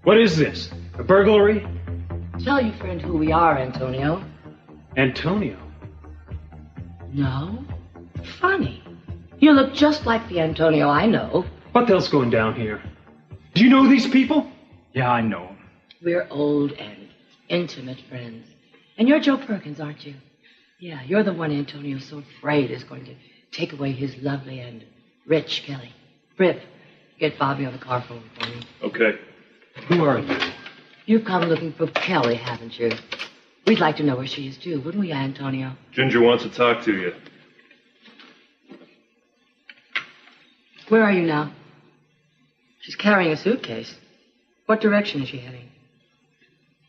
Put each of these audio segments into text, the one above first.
What is this? A burglary? Tell your friend who we are, Antonio. Antonio? No? Funny. You look just like the Antonio I know. What the hell's going down here? Do you know these people? Yeah, I know him. We're old and intimate friends. And you're Joe Perkins, aren't you? Yeah, you're the one Antonio's so afraid is going to take away his lovely and rich Kelly. Britt, get Bobby on the car phone for me. Okay. Who are you? You've come looking for Kelly, haven't you? We'd like to know where she is, too, wouldn't we, Antonio? Ginger wants to talk to you. Where are you now? She's carrying a suitcase. What direction is she heading?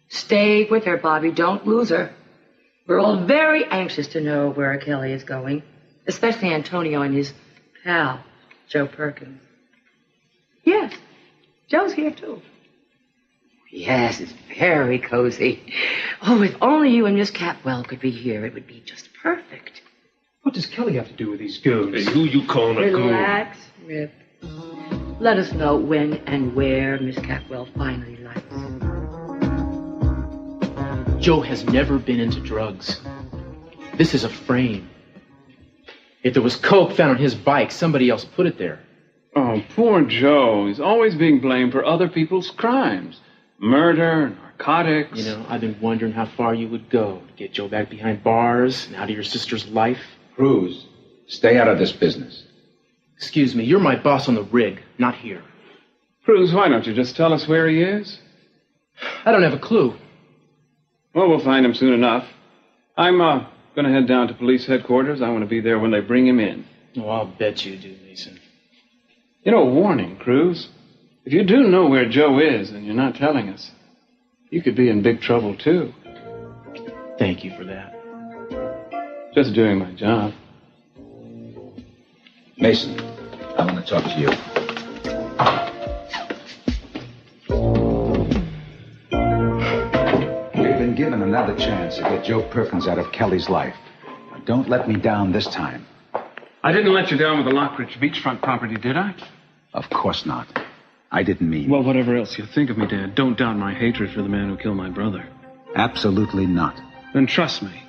Stay with her, Bobby. Don't lose her. We're all very anxious to know where Kelly is going, especially Antonio and his pal, Joe Perkins. Yes, Joe's here, too. Yes, it's very cozy. Oh, if only you and Miss Capwell could be here, it would be just perfect. What does Kelly have to do with these goons? Hey, who you calling a goon? Relax, Rip. Let us know when and where Miss Capwell finally likes. Joe has never been into drugs. This is a frame. If there was coke found on his bike, somebody else put it there. Oh, poor Joe. He's always being blamed for other people's crimes. Murder, narcotics. You know, I've been wondering how far you would go to get Joe back behind bars and out of your sister's life. Cruz, stay out of this business. Excuse me, you're my boss on the rig, not here. Cruz, why don't you just tell us where he is? I don't have a clue. Well, we'll find him soon enough. I'm going to head down to police headquarters. I want to be there when they bring him in. Oh, I'll bet you do, Mason. You know, warning, Cruz. If you do know where Joe is and you're not telling us, you could be in big trouble, too. Thank you for that. Just doing my job. Mason, I want to talk to you. We've been given another chance to get Joe Perkins out of Kelly's life. Now, don't let me down this time. I didn't let you down with the Lockridge beachfront property, did I? Of course not. I didn't mean... Well, whatever else you think of me, Dad, don't doubt my hatred for the man who killed my brother. Absolutely not. Then trust me.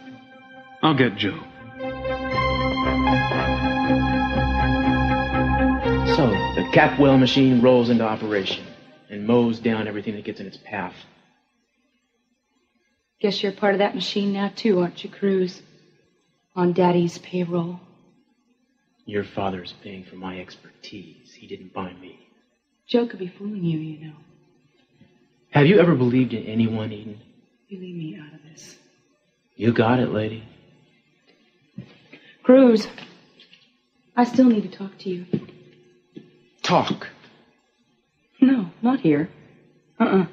I'll get Joe. So, the Capwell machine rolls into operation and mows down everything that gets in its path. Guess you're part of that machine now, too, aren't you, Cruz? On Daddy's payroll. Your father's paying for my expertise. He didn't buy me. Joe could be fooling you, you know. Have you ever believed in anyone, Eden? You leave me out of this. You got it, lady. Cruz, I still need to talk to you. Talk. No, not here. I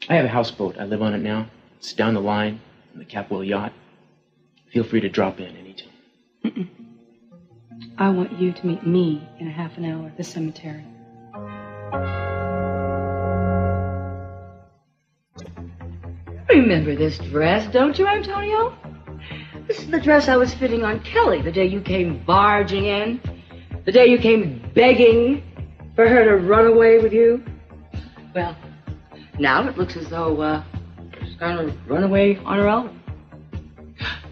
have a houseboat. I live on it now. It's down the line on the Capwell yacht. Feel free to drop in anytime. I want you to meet me in a half an hour at the cemetery. Remember this dress, don't you, Antonio? This is the dress I was fitting on Kelly the day you came barging in. The day you came begging for her to run away with you. Well, now it looks as though she's going to run away on her own.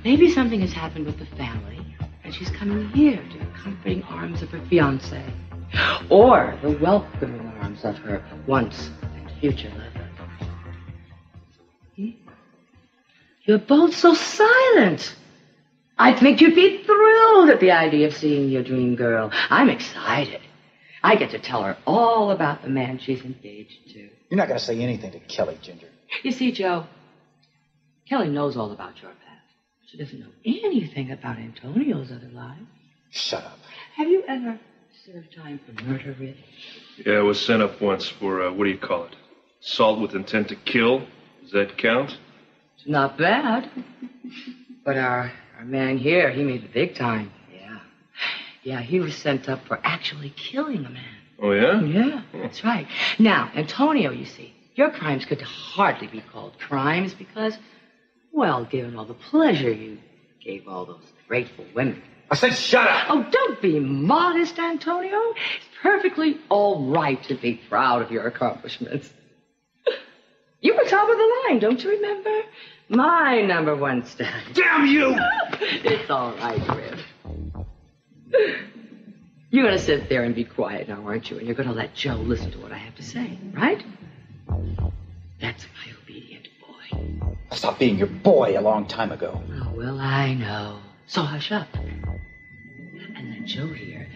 Maybe something has happened with the family, and she's coming here to the comforting arms of her fiancé, or the welcoming arms of her once and future lover. You're both so silent. I think you'd be thrilled at the idea of seeing your dream girl. I'm excited. I get to tell her all about the man she's engaged to. You're not going to say anything to Kelly, Ginger. You see, Joe, Kelly knows all about your past. She doesn't know anything about Antonio's other life. Shut up. Have you ever served time for murder, Rick? Yeah, I was sent up once for, what do you call it? Assault with intent to kill? Does that count? It's not bad. But our man here, he made the big time. Yeah. Yeah, he was sent up for actually killing a man. Oh, yeah? Yeah, that's right. Now, Antonio, you see, your crimes could hardly be called crimes because, well, given all the pleasure you gave all those grateful women, I said shut up! Oh, don't be modest, Antonio. It's perfectly all right to be proud of your accomplishments. You were top of the line, don't you remember? My #1 stat. Damn you! It's all right, Rib. You're going to sit there and be quiet now, aren't you? And you're going to let Joe listen to what I have to say, right? That's my obedient boy. I stopped being your boy a long time ago. Oh, well, I know. So hush up. And let Joe here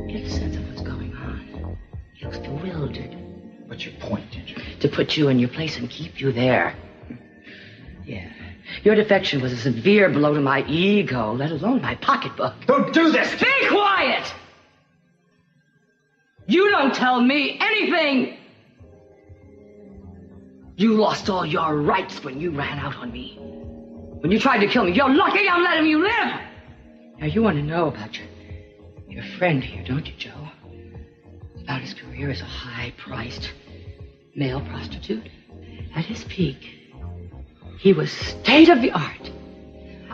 get a sense of what's going on. He looks bewildered. What's your point, Ginger? To put you in your place and keep you there. Yeah. Your defection was a severe blow to my ego, let alone my pocketbook. Don't do this! Be quiet! You don't tell me anything! You lost all your rights when you ran out on me. When you tried to kill me. You're lucky I'm letting you live! Now, you want to know about your friend here, don't you, Joe? About his career as a high-priced male prostitute. At his peak, he was state-of-the-art.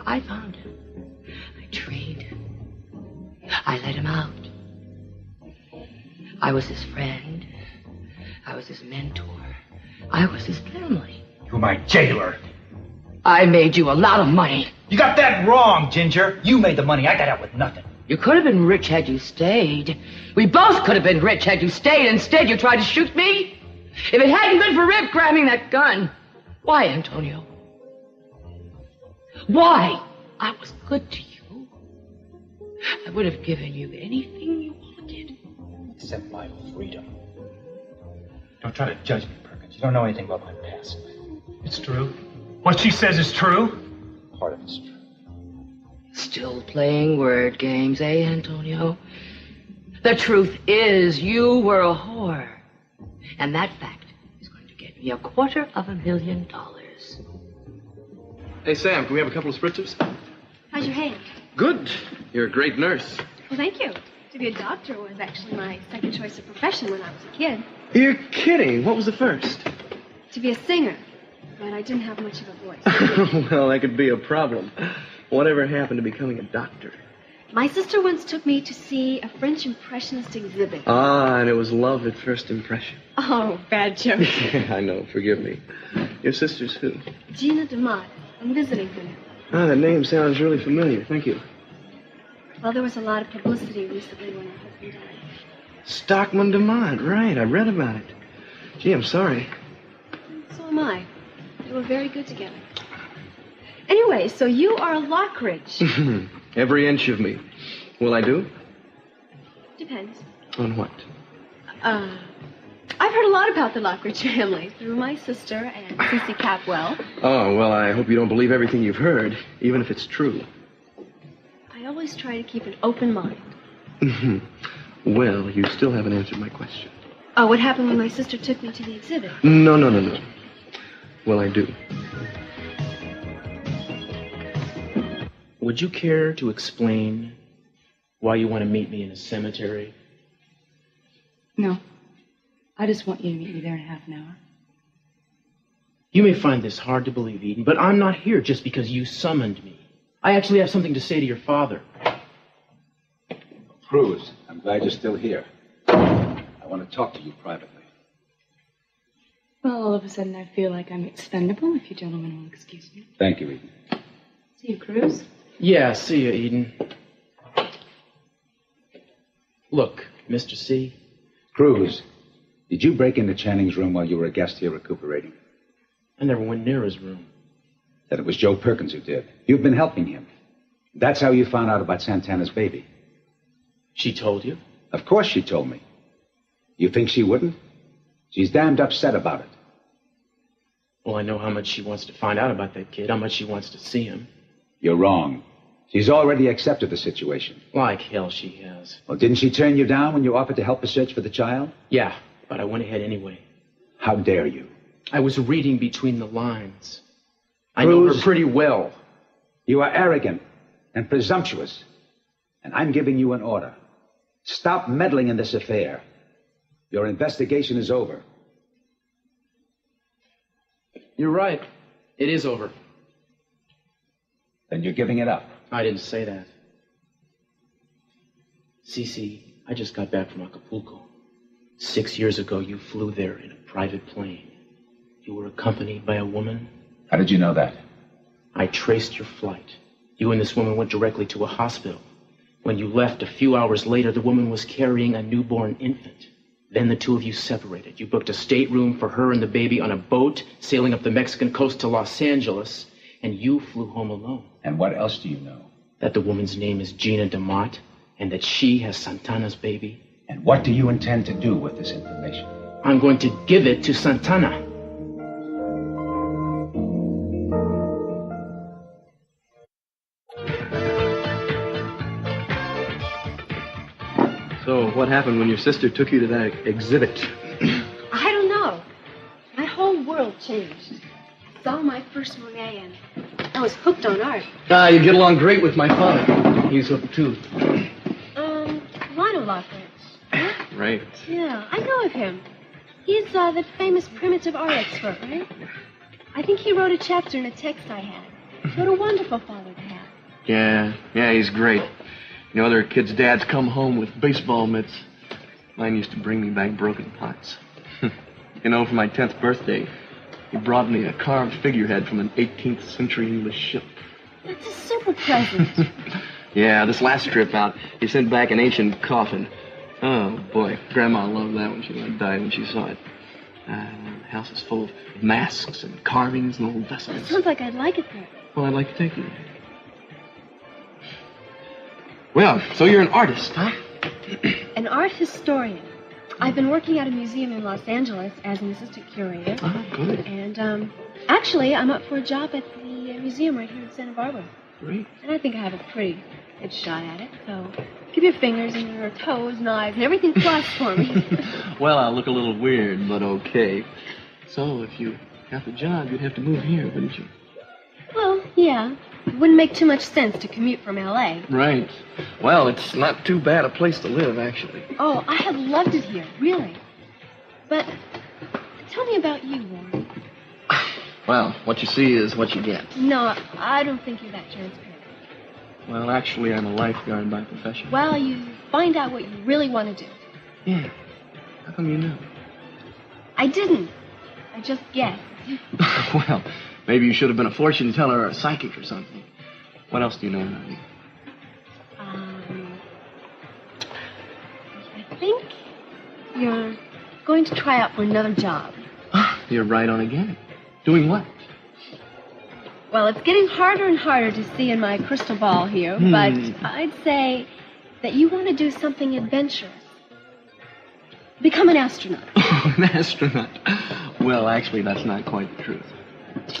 I found him. I trained him. I let him out. I was his friend. I was his mentor. I was his family. You were my jailer. I made you a lot of money. You got that wrong, Ginger. You made the money. I got out with nothing. You could have been rich had you stayed. We both could have been rich had you stayed. Instead, you tried to shoot me. If it hadn't been for Rip grabbing that gun. Why, Antonio? Why? I was good to you. I would have given you anything you wanted. Except my freedom. Don't try to judge me, Perkins. You don't know anything about my past. It's true. What she says is true. Part of it's true. Still playing word games, eh, Antonio? The truth is, you were a whore. And that fact is going to get me $250,000. Hey, Sam, can we have a couple of spritzers? How's your hand? Good. You're a great nurse. Well, thank you. To be a doctor was actually my second choice of profession when I was a kid. You're kidding. What was the first? To be a singer, but I didn't have much of a voice. Well, that could be a problem. Whatever happened to becoming a doctor? My sister once took me to see a French Impressionist exhibit. Ah, and it was love at first impression. Oh, bad joke. I know. Forgive me. Your sister's who? Gina DeMott. I'm visiting her now. Ah, that name sounds really familiar. Thank you. Well, there was a lot of publicity recently when her husband died. Stockman DeMont. Right. I read about it. Gee, I'm sorry. So am I. They were very good together. Anyway, so you are a Lockridge. Every inch of me. Will I do? Depends. On what? I've heard a lot about the Lockridge family through my sister and Cissy Capwell. Oh, well, I hope you don't believe everything you've heard, even if it's true. I always try to keep an open mind. Well, you still haven't answered my question. Oh, what happened when my sister took me to the exhibit? No. Well, I do. Would you care to explain why you want to meet me in a cemetery? No. I just want you to meet me there in half an hour. You may find this hard to believe, Eden, but I'm not here just because you summoned me. I actually have something to say to your father. Cruz, I'm glad you're still here. I want to talk to you privately. Well, all of a sudden I feel like I'm expendable, if you gentlemen will excuse me. Thank you, Eden. See you, Cruz. Yeah, see you, Eden. Look, Mr. C. Cruz, did you break into Channing's room while you were a guest here recuperating? I never went near his room. Then it was Joe Perkins who did. You've been helping him. That's how you found out about Santana's baby. She told you? Of course she told me. You think she wouldn't? She's damned upset about it. Well, I know how much she wants to find out about that kid, how much she wants to see him. You're wrong. She's already accepted the situation. Like hell she has. Well, didn't she turn you down when you offered to help her search for the child? Yeah, but I went ahead anyway. How dare you? I was reading between the lines. I know her pretty well. You are arrogant and presumptuous. And I'm giving you an order. Stop meddling in this affair. Your investigation is over. You're right. It is over. Then you're giving it up. I didn't say that. Cece, I just got back from Acapulco. 6 years ago, you flew there in a private plane. You were accompanied by a woman. How did you know that? I traced your flight. You and this woman went directly to a hospital. When you left a few hours later, the woman was carrying a newborn infant. Then the two of you separated. You booked a stateroom for her and the baby on a boat, sailing up the Mexican coast to Los Angeles, and you flew home alone. And what else do you know? That the woman's name is Gina DeMott, and that she has Santana's baby. And what do you intend to do with this information? I'm going to give it to Santana. So, what happened when your sister took you to that exhibit? I don't know. My whole world changed. I saw my first Monet and I was hooked on art. You get along great with my father. He's hooked too. Lionel Lockhart. Right. Yeah, I know of him. He's the famous primitive art expert, right? I think he wrote a chapter in a text I had. What a wonderful father to have. Yeah, he's great. You know, other kids' dads come home with baseball mitts. Mine used to bring me back broken pots. You know, for my 10th birthday, he brought me a carved figurehead from an 18th century English ship. That's a super present. Yeah, this last trip out, he sent back an ancient coffin. Oh, boy. Grandma loved that when she died when she saw it. The house is full of masks and carvings and old vessels. Sounds like I'd like it there. Well, I'd like to take you there. Well, so you're an artist, huh? An art historian. I've been working at a museum in Los Angeles as an assistant curator. Oh, good. And, actually, I'm up for a job at the museum right here in Santa Bárbara. Great. And I think I have a pretty good shot at it, so keep your fingers and your toes, knives, and everything crossed for me. Well, I'll look a little weird, but okay. So, if you got the job, you'd have to move here, wouldn't you? Well, yeah. It wouldn't make too much sense to commute from L.A. Right. Well, it's not too bad a place to live, actually. Oh, I have loved it here, really. But tell me about you, Warren. Well, what you see is what you get. No, I don't think you're that transparent. Well, actually, I'm a lifeguard by profession. Well, you find out what you really want to do. Yeah. How come you know? I didn't. I just guessed. Well, maybe you should have been a fortune teller or a psychic or something. What else do you know about me? I think you're going to try out for another job. You're right on again. Doing what? Well, it's getting harder and harder to see in my crystal ball here, but I'd say that you want to do something adventurous. Become an astronaut. Oh, an astronaut. Well, actually, that's not quite the truth.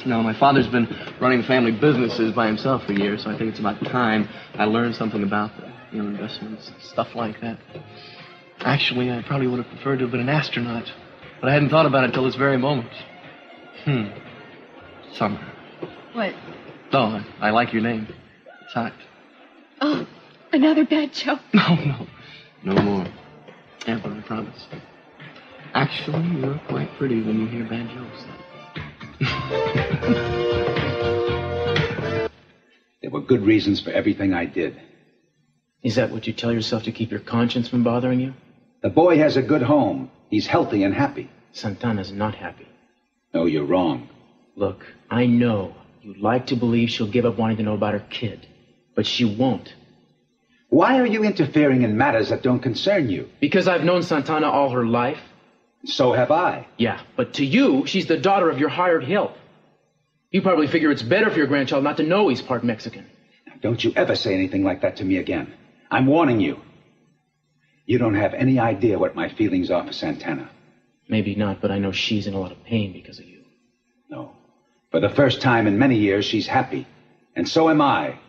No, my father's been running family businesses by himself for years, so I think it's about time I learned something about them. You know, investments, stuff like that. Actually, I probably would have preferred to have been an astronaut, but I hadn't thought about it till this very moment. Summer. What? Oh, I like your name. It's hot. Oh, another bad joke. No more. Yeah, but I promise. Actually, you're quite pretty when you hear bad jokes. There were good reasons for everything I did. Is that what you tell yourself to keep your conscience from bothering you? The boy has a good home. He's healthy and happy. Santana's not happy. No, you're wrong. Look, I know you'd like to believe she'll give up wanting to know about her kid, but she won't. Why are you interfering in matters that don't concern you? Because I've known Santana all her life. So have I. Yeah, but to you, she's the daughter of your hired help. You probably figure it's better for your grandchild not to know he's part Mexican. Now, don't you ever say anything like that to me again. I'm warning you. You don't have any idea what my feelings are for Santana. Maybe not, but I know she's in a lot of pain because of you. No. For the first time in many years, she's happy. And so am I.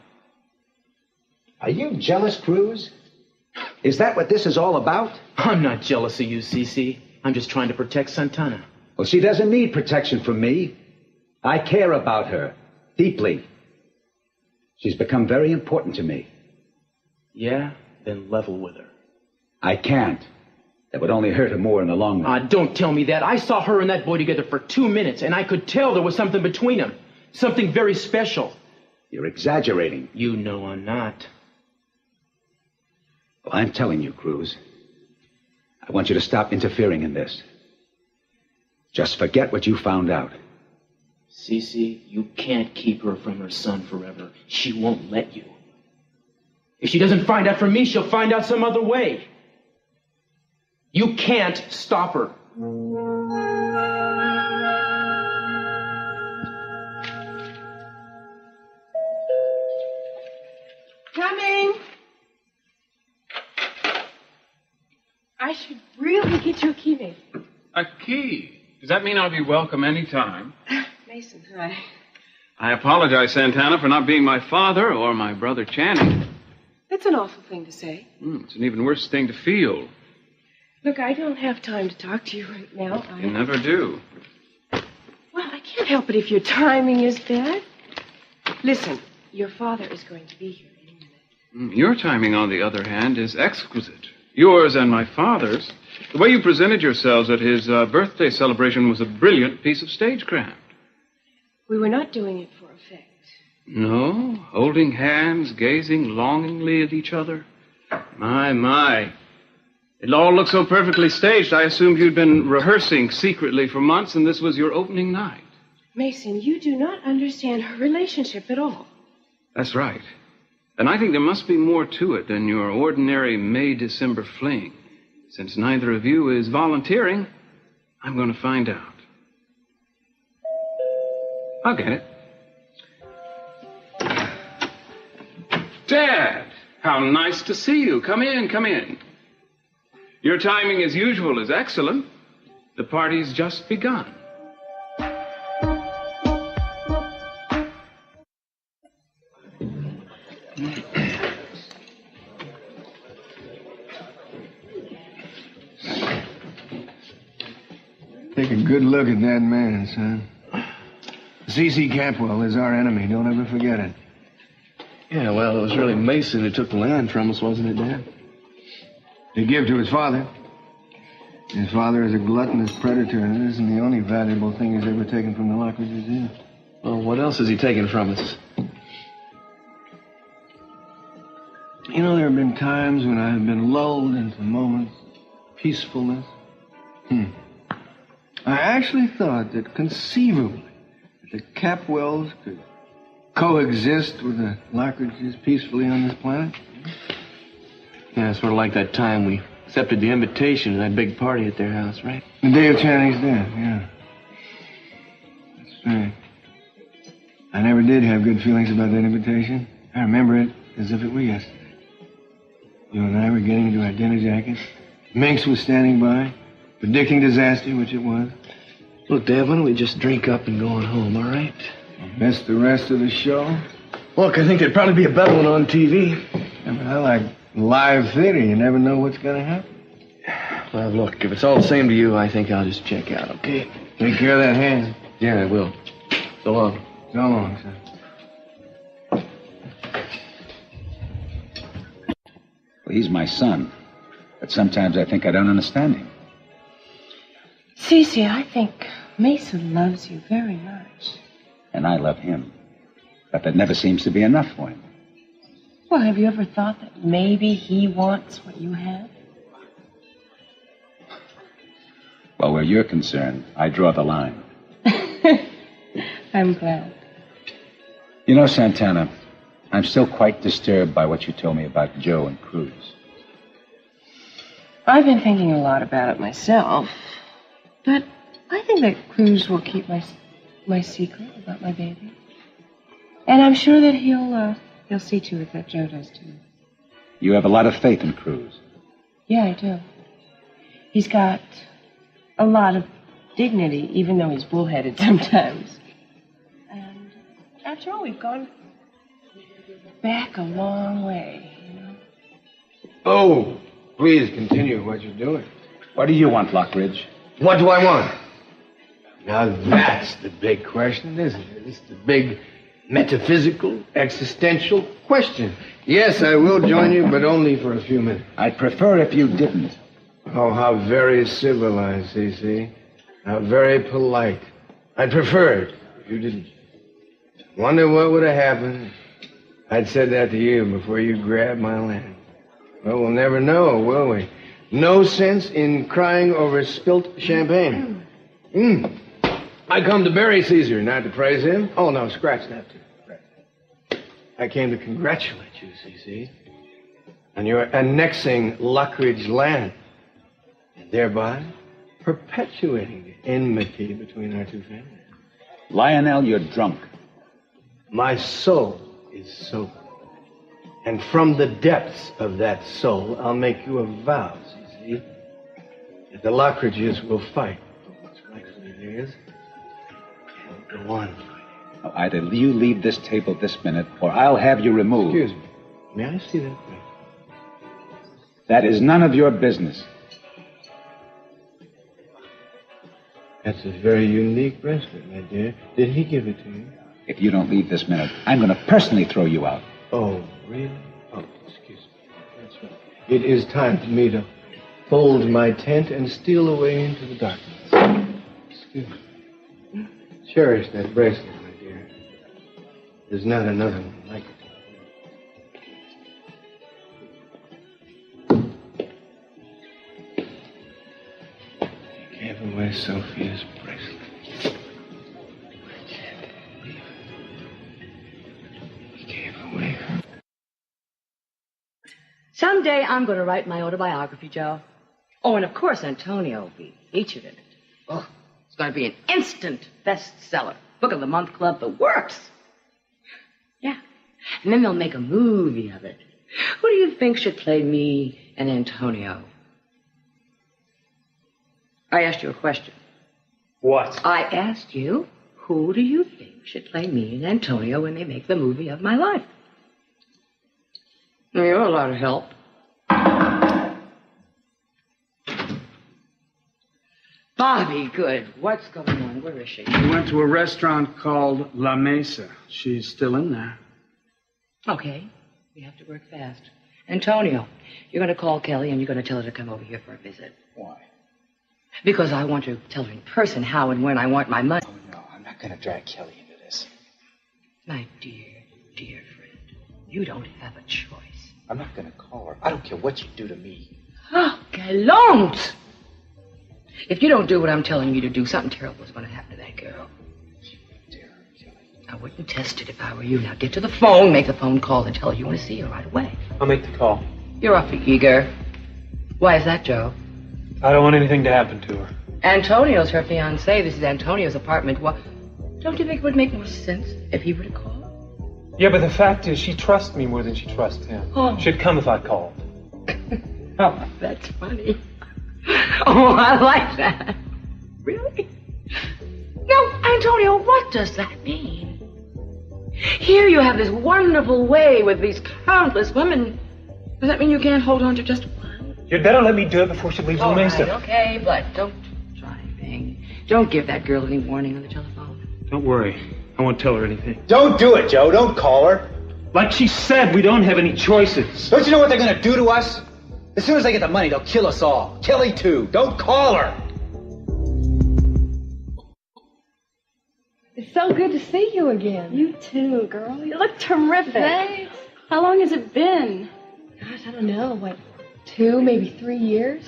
Are you jealous, Cruz? Is that what this is all about? I'm not jealous of you, Cece. I'm just trying to protect Santana. Well, she doesn't need protection from me. I care about her. Deeply. She's become very important to me. Yeah? Then level with her. I can't. That would only hurt her more in the long run. Don't tell me that. I saw her and that boy together for 2 minutes, and I could tell there was something between them. Something very special. You're exaggerating. You know I'm not. Well, I'm telling you, Cruz. I want you to stop interfering in this. Just forget what you found out. Cece, you can't keep her from her son forever. She won't let you. If she doesn't find out from me, she'll find out some other way. You can't stop her. Coming. I should really get you a key, Mason. A key? Does that mean I'll be welcome any time? Mason, hi. I apologize, Santana, for not being my father or my brother Channing. That's an awful thing to say. It's an even worse thing to feel. Look, I don't have time to talk to you right now. You never do. Well, I can't help it if your timing is bad. Listen, your father is going to be here any minute. Your timing, on the other hand, is exquisite. Yours and my father's. The way you presented yourselves at his birthday celebration was a brilliant piece of stagecraft. We were not doing it for effect. No? Holding hands, gazing longingly at each other? My. It all looked so perfectly staged, I assumed you'd been rehearsing secretly for months, and this was your opening night. Mason, you do not understand her relationship at all. That's right. And I think there must be more to it than your ordinary May-December fling. Since neither of you is volunteering, I'm going to find out. I'll get it. Dad, how nice to see you. Come in. Your timing, as usual, is excellent. The party's just begun. Take a good look at that man, son. C.C. Capwell is our enemy. Don't ever forget it. Yeah, well, it was really Mason who took the land from us, wasn't it, Dad? To give to his father. His father is a gluttonous predator, and it isn't the only valuable thing he's ever taken from the Lockridges either. Well, what else has he taken from us? You know, there have been times when I have been lulled into moments of peacefulness. I actually thought that conceivably the Capwells could coexist with the Lockridges peacefully on this planet. Yeah, sort of like that time we accepted the invitation to that big party at their house, right? The day of Channing's death, yeah. That's right. I never did have good feelings about that invitation. I remember it as if it were yesterday. You and I were getting into our dinner jackets. Minx was standing by, predicting disaster, which it was. Look, Dad, why don't we just drink up and go on home, all right? Miss the rest of the show? Look, I think there'd probably be a better one on TV. Yeah, but I like live theater. You never know what's going to happen. Well, look, if it's all the same to you, I think I'll just check out, okay? Take care of that hand. Yeah, I will. So long. So long, son. Well, he's my son. But sometimes I think I don't understand him. Cece, I think Mason loves you very much. And I love him. But that never seems to be enough for him. Well, have you ever thought that maybe he wants what you have? Well, where you're concerned, I draw the line. I'm glad. You know, Santana, I'm still quite disturbed by what you told me about Joe and Cruz. I've been thinking a lot about it myself. But I think that Cruz will keep my secret about my baby. And I'm sure that he'll see to it that Joe does too. You have a lot of faith in Cruz. Yeah, I do. He's got a lot of dignity, even though he's bullheaded sometimes. And after all, we've gone back a long way, you know. Oh, please continue what you're doing. What do you want, Lockridge? What do I want? Now that's the big question, isn't it? It's the big metaphysical, existential question. Yes, I will join you, but only for a few minutes. I'd prefer if you didn't. Oh, how very civilized, C.C. How very polite. I'd prefer it if you didn't. Wonder what would have happened if I'd said that to you before you grabbed my land. Well, we'll never know, will we? No sense in crying over spilt champagne. I come to bury Caesar, not to praise him. Oh, no, scratch that, too. I came to congratulate you, Cece, on your annexing Luckridge land, and thereby perpetuating the enmity between our two families. Lionel, you're drunk. My soul is sober. And from the depths of that soul, I'll make you a vow, Cece, that the Lockridges will fight for what's rightfully theirs, and go on fighting. Either you leave this table this minute, or I'll have you removed. Excuse me. May I see that ring? That is none of your business. That's a very unique bracelet, my dear. Did he give it to you? If you don't leave this minute, I'm going to personally throw you out. Oh, really? Oh, excuse me. That's right. It is time for me to fold my tent and steal away into the darkness. Excuse me. Cherish that bracelet, my dear. There's not another one like it. He gave away Sophia's bracelet. Someday I'm going to write my autobiography, Joe. Oh, and of course Antonio will be featured in it. Oh, it's going to be an instant bestseller. Book of the Month Club, the works. Yeah. And then they'll make a movie of it. Who do you think should play me and Antonio? I asked you a question. What? I asked you, who do you think should play me and Antonio when they make the movie of my life? Well, you're a lot of help. Bobby, good. What's going on? Where is she? We went to a restaurant called La Mesa. She's still in there. Okay. We have to work fast. Antonio, you're going to call Kelly and you're going to tell her to come over here for a visit. Why? Because I want to tell her in person how and when I want my money. Oh, no, I'm not going to drag Kelly into this. My dear, dear friend, you don't have a choice. I'm not going to call her. I don't care what you do to me. Oh, gallant! If you don't do what I'm telling you to do, something terrible is going to happen to that girl. You dare, Kelly. I wouldn't test it if I were you. Now get to the phone, make the phone call, and tell her you want to see her right away. I'll make the call. You're awfully eager. Why is that, Joe? I don't want anything to happen to her. Antonio's her fiancé. This is Antonio's apartment. What? Don't you think it would make more sense if he were to call? Yeah, but the fact is, she trusts me more than she trusts him. Oh. She'd come if I called. Oh, that's funny. Oh, I like that. Really? Now, Antonio, what does that mean? Here you have this wonderful way with these countless women. Does that mean you can't hold on to just one? You'd better let me do it before she leaves the mesa. Right, okay, but don't try anything. Don't give that girl any warning on the telephone. Don't worry. I won't tell her anything. Don't do it, Joe. Don't call her. Like she said, we don't have any choices. Don't you know what they're going to do to us? As soon as they get the money, they'll kill us all. Kelly, too. Don't call her. It's so good to see you again. You too, girl. You look terrific. Thanks. How long has it been? Gosh, I don't know. What, 2, maybe 3 years?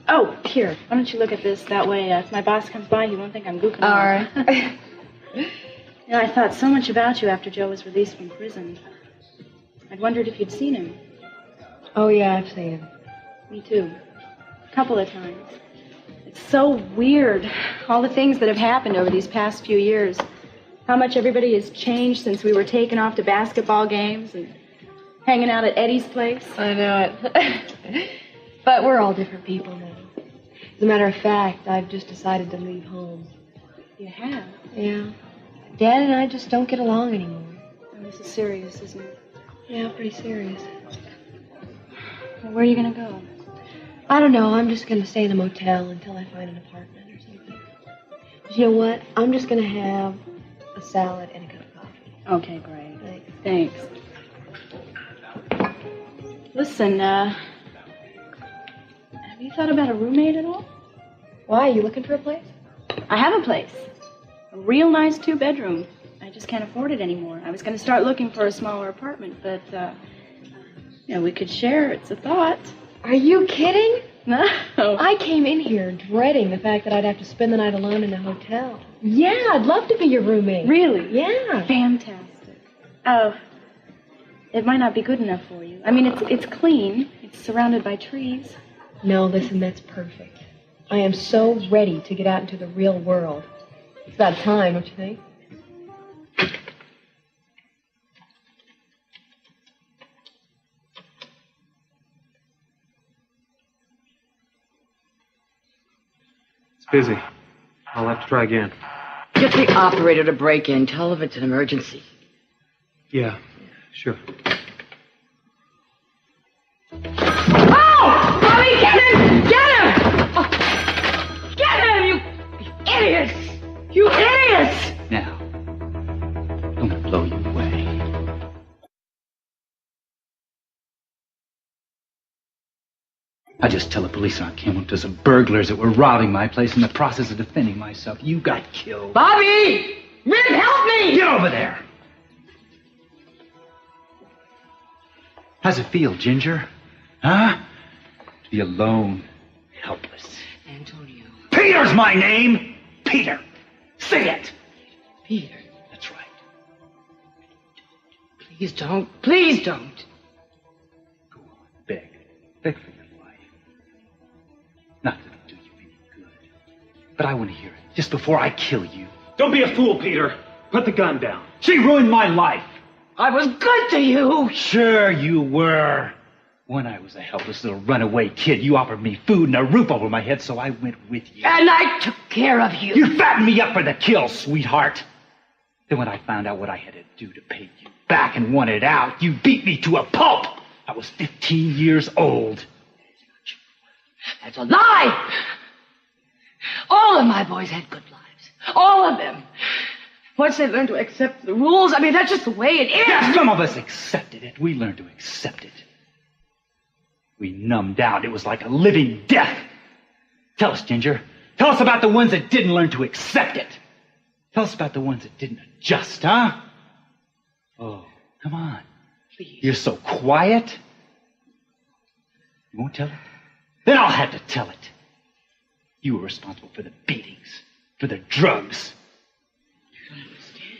Oh, here. Why don't you look at this? That way, if my boss comes by, he won't think I'm gooking. All right. You know, I thought so much about you after Joe was released from prison. I'd wondered if you'd seen him. Oh, yeah, I've seen him. Me too. A couple of times. It's so weird, all the things that have happened over these past few years. How much everybody has changed since we were taken off to basketball games and hanging out at Eddie's place. I know it. But we're all different people now. As a matter of fact, I've just decided to leave home. You have? Yeah. Dad and I just don't get along anymore. Oh, this is serious, isn't it? Yeah, pretty serious. Well, where are you going to go? I don't know. I'm just going to stay in a motel until I find an apartment or something. But you know what? I'm just going to have a salad and a cup of coffee. Okay, great. Thanks. Listen, have you thought about a roommate at all? Why? Are you looking for a place? I have a place. A real nice 2-bedroom. I just can't afford it anymore. I was going to start looking for a smaller apartment, but Yeah, we could share. It's a thought. Are you kidding? No. I came in here dreading the fact that I'd have to spend the night alone in a hotel. Yeah, I'd love to be your roommate. Really? Yeah. Fantastic. Oh, it might not be good enough for you. I mean, it's clean. It's surrounded by trees. No, listen, that's perfect. I am so ready to get out into the real world. It's about time, don't you think? Busy. I'll have to try again. Get the operator to break in. Tell him it's an emergency. Yeah, sure. Oh! Bobby, get him! Get him! Oh, get him, you idiots! You idiots! Now, I'm gonna blow you away. I just tell the police I came up to some burglars that were robbing my place in the process of defending myself. You got killed. Bobby! Rick, help me! Get over there! How's it feel, Ginger? Huh? To be alone, helpless. Antonio. Peter's my name! Peter! Say it! Peter. That's right. Please don't. Please don't. Go on, beg. Beg for your life. Not that it'll do you any good. But I want to hear it, just before I kill you. Don't be a fool, Peter. Put the gun down. She ruined my life. I was good to you. Sure you were. When I was a helpless little runaway kid, you offered me food and a roof over my head, so I went with you. And I took care of you. You fattened me up for the kill, sweetheart. Then when I found out what I had to do to pay you back and wanted out, you beat me to a pulp. I was 15 years old. That's a lie. All of my boys had good lives. All of them. Once they learned to accept the rules, I mean, that's just the way it is. Yeah, some of us accepted it. We learned to accept it. We numbed out. It was like a living death. Tell us, Ginger. Tell us about the ones that didn't learn to accept it. Tell us about the ones that didn't adjust, huh? Oh, come on. Please. You're so quiet. You won't tell it? Then I'll have to tell it. You were responsible for the beatings, for the drugs. You don't understand.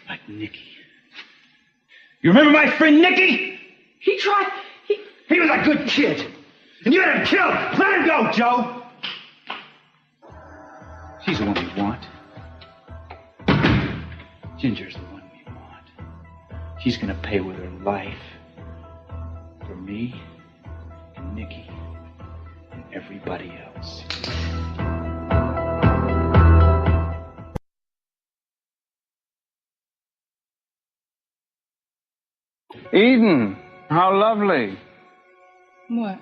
Like Nicky. You remember my friend Nicky? He tried. He was a good kid. And you had him killed. Let him go, Joe. She's the one we want. Ginger's the one we want. She's gonna pay with her life. For me, and Nicky, and everybody else. Eden, how lovely. What?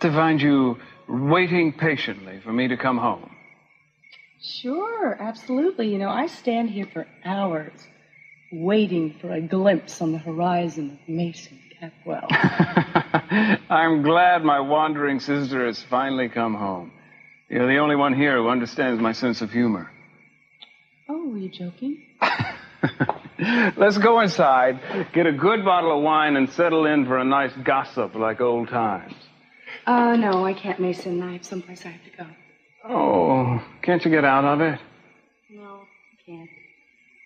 To find you waiting patiently for me to come home. Sure, absolutely. You know, I stand here for hours waiting for a glimpse on the horizon of Mason Capwell. I'm glad my wandering sister has finally come home. You're the only one here who understands my sense of humor. Oh, were you joking? Let's go inside, get a good bottle of wine, and settle in for a nice gossip like old times. No, I can't, Mason. I have someplace I have to go. Oh, can't you get out of it? No, I can't.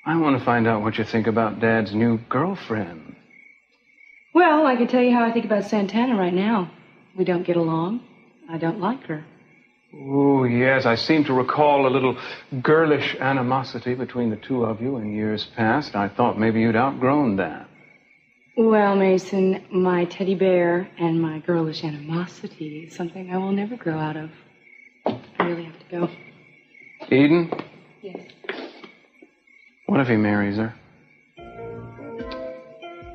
I want to find out what you think about Dad's new girlfriend. Well, I can tell you how I think about Santana right now. We don't get along. I don't like her. Oh, yes, I seem to recall a little girlish animosity between the two of you in years past. I thought maybe you'd outgrown that. Well, Mason, my teddy bear and my girlish animosity is something I will never grow out of. I really have to go. Eden? Yes. What if he marries her?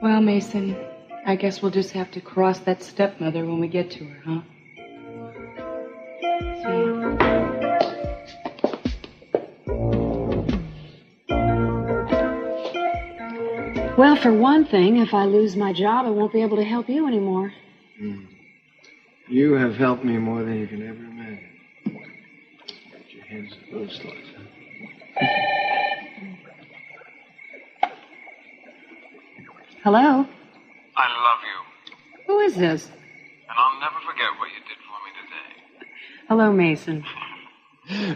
Well, Mason, I guess we'll just have to cross that stepmother when we get to her, huh? See you. Well, for one thing, if I lose my job, I won't be able to help you anymore. You have helped me more than you can ever imagine. Put your hands on those thoughts, huh? Hello? I love you. Who is this? And I'll never forget what you did for me today. Hello, Mason.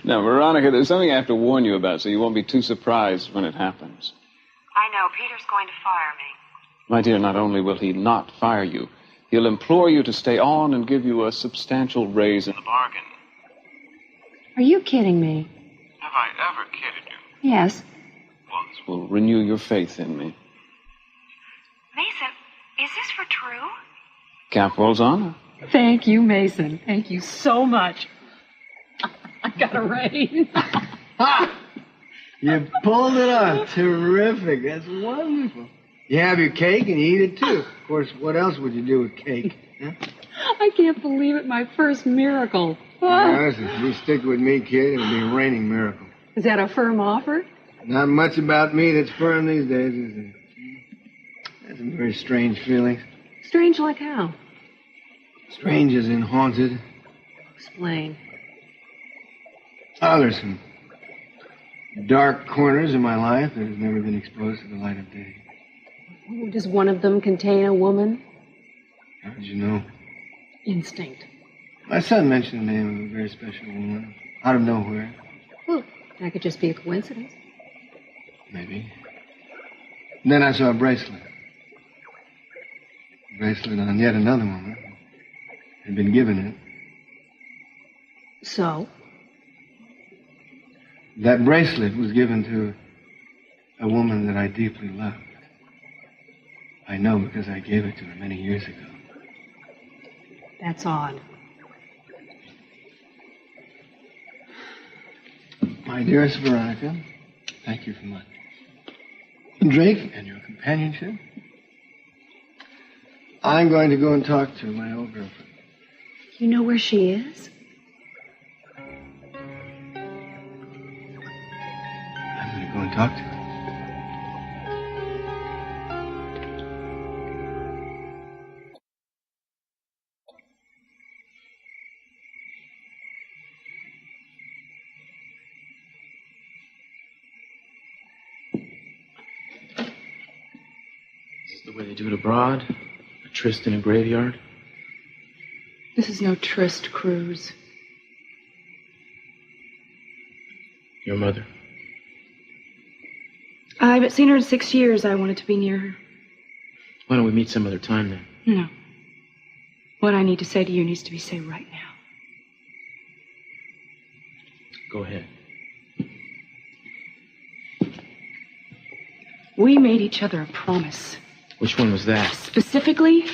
Now, Veronica, there's something I have to warn you about so you won't be too surprised when it happens. I know. Peter's going to fire me. My dear, not only will he not fire you, he'll implore you to stay on and give you a substantial raise in the bargain. Are you kidding me? Have I ever kidded you? Yes. Well, this will renew your faith in me. Mason, is this for true? Capwell's honor. Thank you, Mason. Thank you so much. I got a raise. You pulled it off. Terrific. That's wonderful. You have your cake and you eat it, too. Of course, what else would you do with cake? Huh? I can't believe it. My first miracle. Listen, if you stick with me, kid, it'll be a raining miracle. Is that a firm offer? Not much about me that's firm these days, is it? That's some very strange feelings. Strange like how? Strange as in haunted. Explain. Oh, there's some dark corners in my life that have never been exposed to the light of day. Does one of them contain a woman? How did you know? Instinct. My son mentioned the name of a very special woman, out of nowhere. Well, that could just be a coincidence. Maybe. Then I saw a bracelet. A bracelet on yet another woman. Had been given it. So? That bracelet was given to a woman that I deeply loved. I know because I gave it to her many years ago. That's odd. My dearest Veronica, thank you for my drink and your companionship. I'm going to go and talk to my old girlfriend. You know where she is? I'm going to go and talk to her. This is the way they do it abroad? A tryst in a graveyard? This is no tryst cruise. Your mother? I haven't seen her in 6 years. I wanted to be near her. Why don't we meet some other time then? No. What I need to say to you needs to be said right now. Go ahead. We made each other a promise. Which one was that? Specifically,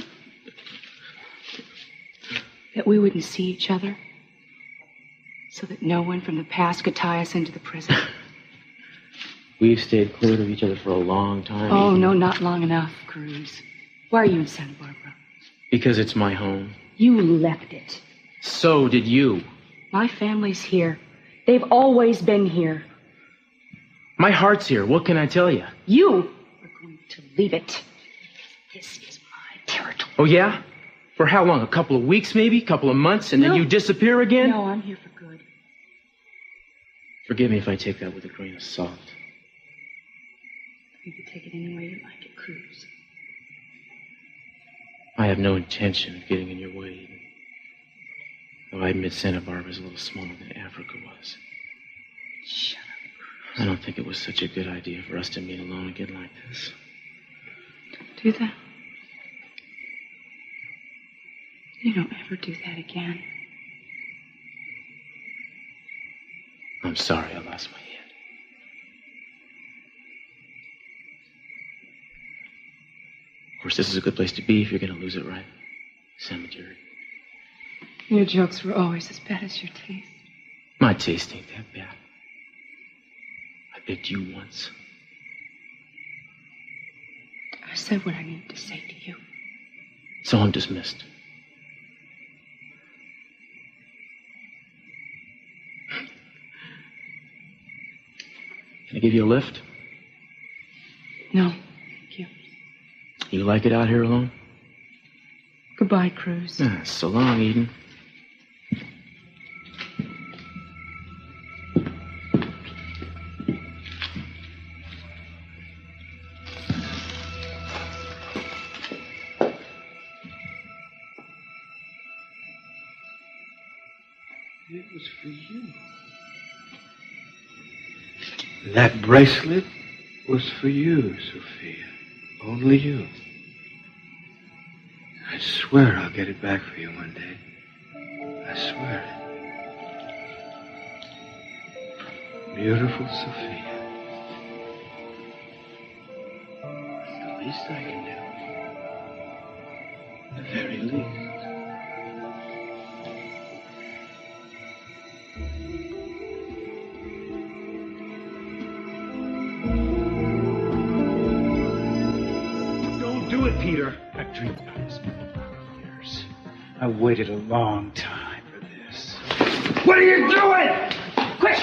that we wouldn't see each other so that no one from the past could tie us into the present. We've stayed clear of each other for a long time. Oh, no, not long enough, Cruz. Why are you in Santa Bárbara? Because it's my home. You left it. So did you. My family's here. They've always been here. My heart's here. What can I tell you? You are going to leave it. This is my territory. Oh, yeah? For how long? A couple of weeks, maybe? A couple of months, and then you disappear again? No, I'm here for good. Forgive me if I take that with a grain of salt. You can take it any way you like it, Cruz. I have no intention of getting in your way, Eden. Though I admit Santa Barbara's a little smaller than Africa was. Shut up. I don't think it was such a good idea for us to meet alone again like this. Don't do that. You don't ever do that again. I'm sorry I lost my head. Of course, this is a good place to be if you're going to lose it, right? Cemetery. Your jokes were always as bad as your taste. My taste ain't that bad. I picked you once. I said what I needed to say to you. So I'm dismissed. Can I give you a lift? No, thank you. You like it out here alone? Goodbye, Cruz. So long, Eden. It was for you. That bracelet was for you, Sophia. Only you. I swear I'll get it back for you one day. I swear it. Beautiful Sophia. That's the least I can do. The very least. Don't do it, Peter. I've dreamed about this for years. I waited a long time for this. What are you doing? Quick!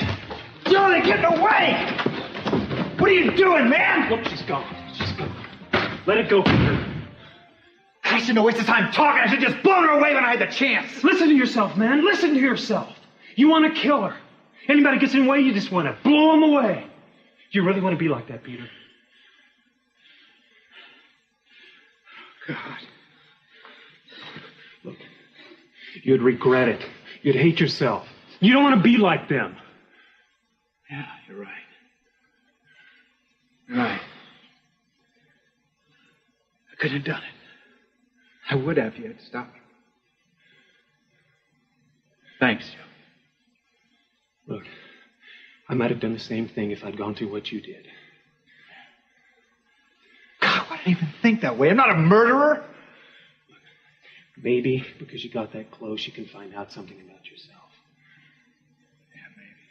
You're only getting away! What are you doing, man? Look, she's gone. She's gone. Let it go, Peter. I shouldn't have wasted time talking. I should have just blown her away when I had the chance. Listen to yourself, man. Listen to yourself. You want to kill her. Anybody gets in the way, you just want to blow them away. You really want to be like that, Peter? God. Look, you'd regret it. You'd hate yourself. You don't want to be like them. Yeah, you're right. You're right. I couldn't have done it. I would have if you had stopped me. Thanks, Joe. Look, I might have done the same thing if I'd gone through what you did. God, why did I even think that way? I'm not a murderer. Maybe because you got that close, you can find out something about yourself. Yeah, maybe.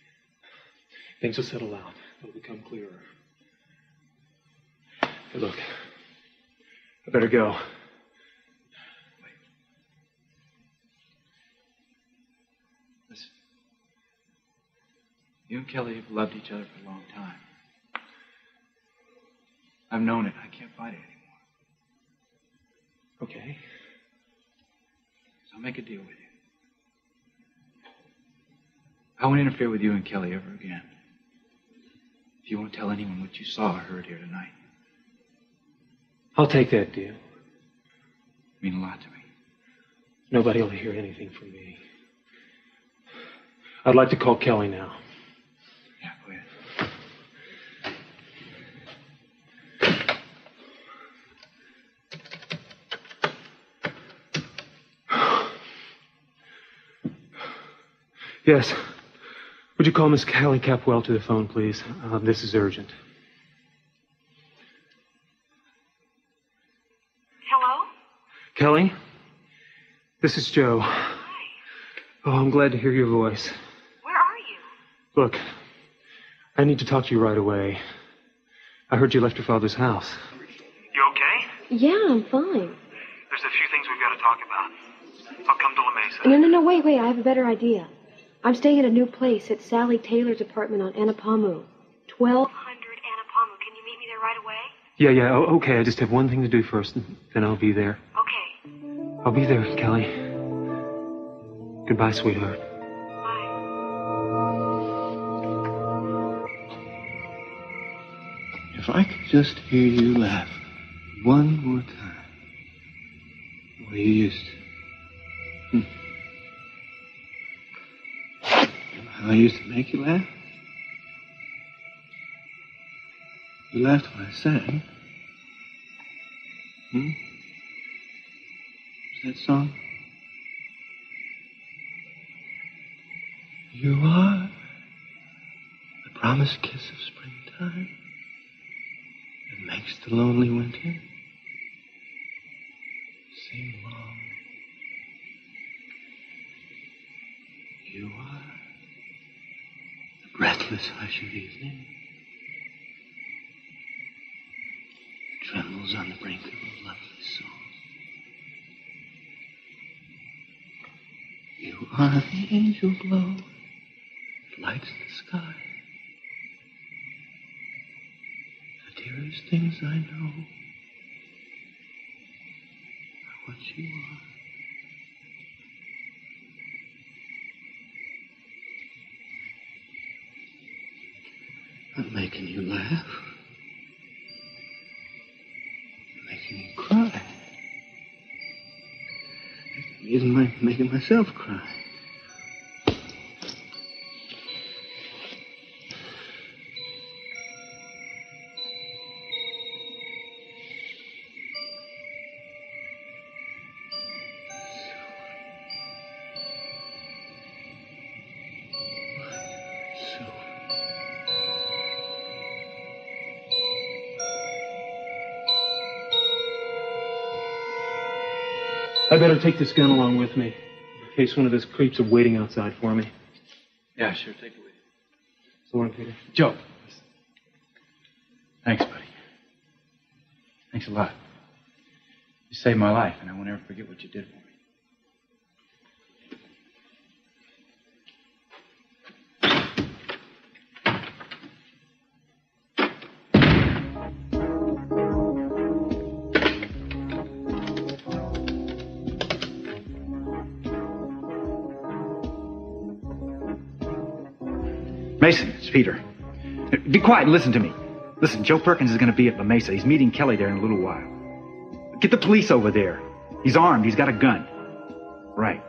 Things will settle out. They'll become clearer. Hey, look, I better go. Wait. Listen. You and Kelly have loved each other for a long time. I've known it. I can't fight it anymore. Okay. So I'll make a deal with you. I won't interfere with you and Kelly ever again. If you won't tell anyone what you saw or heard here tonight. I'll take that deal. You mean a lot to me. Nobody will hear anything from me. I'd like to call Kelly now. Yeah, go ahead. Yes. Would you call Miss Kelly Capwell to the phone, please? This is urgent. Hello? Kelly? This is Joe. Hi. Oh, I'm glad to hear your voice. Where are you? Look, I need to talk to you right away. I heard you left your father's house. You okay? Yeah, I'm fine. There's a few things we've got to talk about. I'll come to La Mesa. No, wait, I have a better idea. I'm staying at a new place at Sally Taylor's apartment on Anapamu. 1200 Anapamu. Can you meet me there right away? Yeah, okay. I just have one thing to do first, and then I'll be there. Okay. I'll be there, Kelly. Goodbye, sweetheart. Bye. If I could just hear you laugh one more time, the way you used to. How I used to make you laugh? You laughed when I sang. Was that song? You are the promised kiss of springtime that makes the lonely winter seem long. You are the breathless hush of evening that trembles on the brink of a lovely song. You are the angel glow that lights the sky. The dearest things I know are what you are. I'm making you laugh. I'm making you cry. Even making myself cry. I better take this gun along with me, in case one of those creeps are waiting outside for me. Yeah, sure. Take it with you. So long, Peter. Joe. Thanks, buddy. Thanks a lot. You saved my life, and I won't ever forget what you did for me. Mason, it's Peter. Be quiet and listen to me. Listen, Joe Perkins is going to be at La Mesa. He's meeting Kelly there in a little while. Get the police over there. He's armed. He's got a gun. Right.